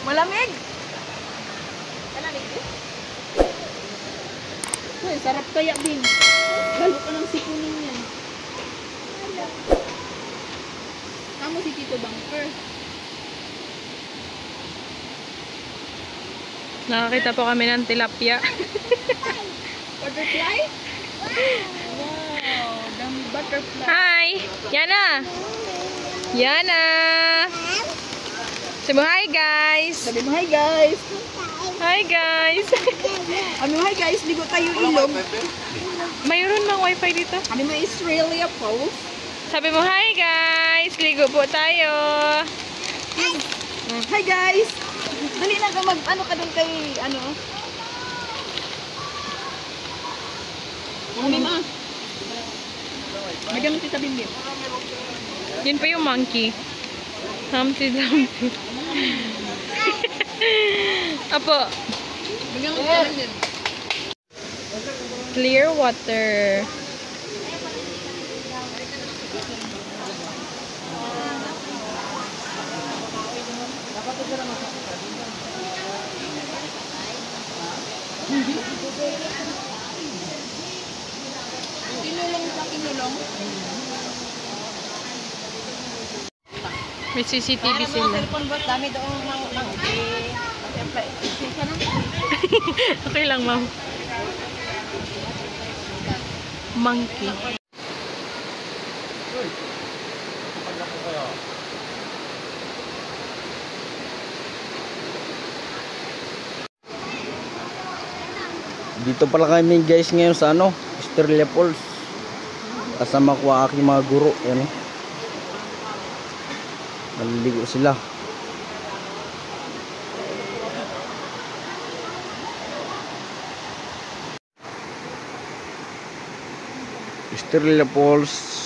Malamig. Uy, sarap kaya din. Lalo ka ng sikunin yan. Kamu si Tito Bunker. Nakakita po kami ng tilapia. Butterfly? Wow, dami butterfly. Hi! Yana! Yana! Sabi mo, hi guys! Sabi mo, hi guys. Hi guys! Sabi mo, hi guys, ligo tayo ilog. Mayroon bang wifi dito? Sabi mo, Australia Falls. Sabi mo, hi guys! Ligo po tayo! Hi guys. Dali na ka ano ka dun kay, ano? Mami ma. Magyan mo si Sabin din. Yun pa yung monkey. Humpty Dumpty. Apo. Magyan mo si Sabin din. Clear water. Kinulong sa kinulong. May CCTV sila. Cellphone bot, dami doon ng Okay lang, ma'am. Monkey. Dito pala kami guys ngayon sa ano, Australia Falls. Kasama ko ang aking mga guro, yan. Naliligo sila. Australia Falls.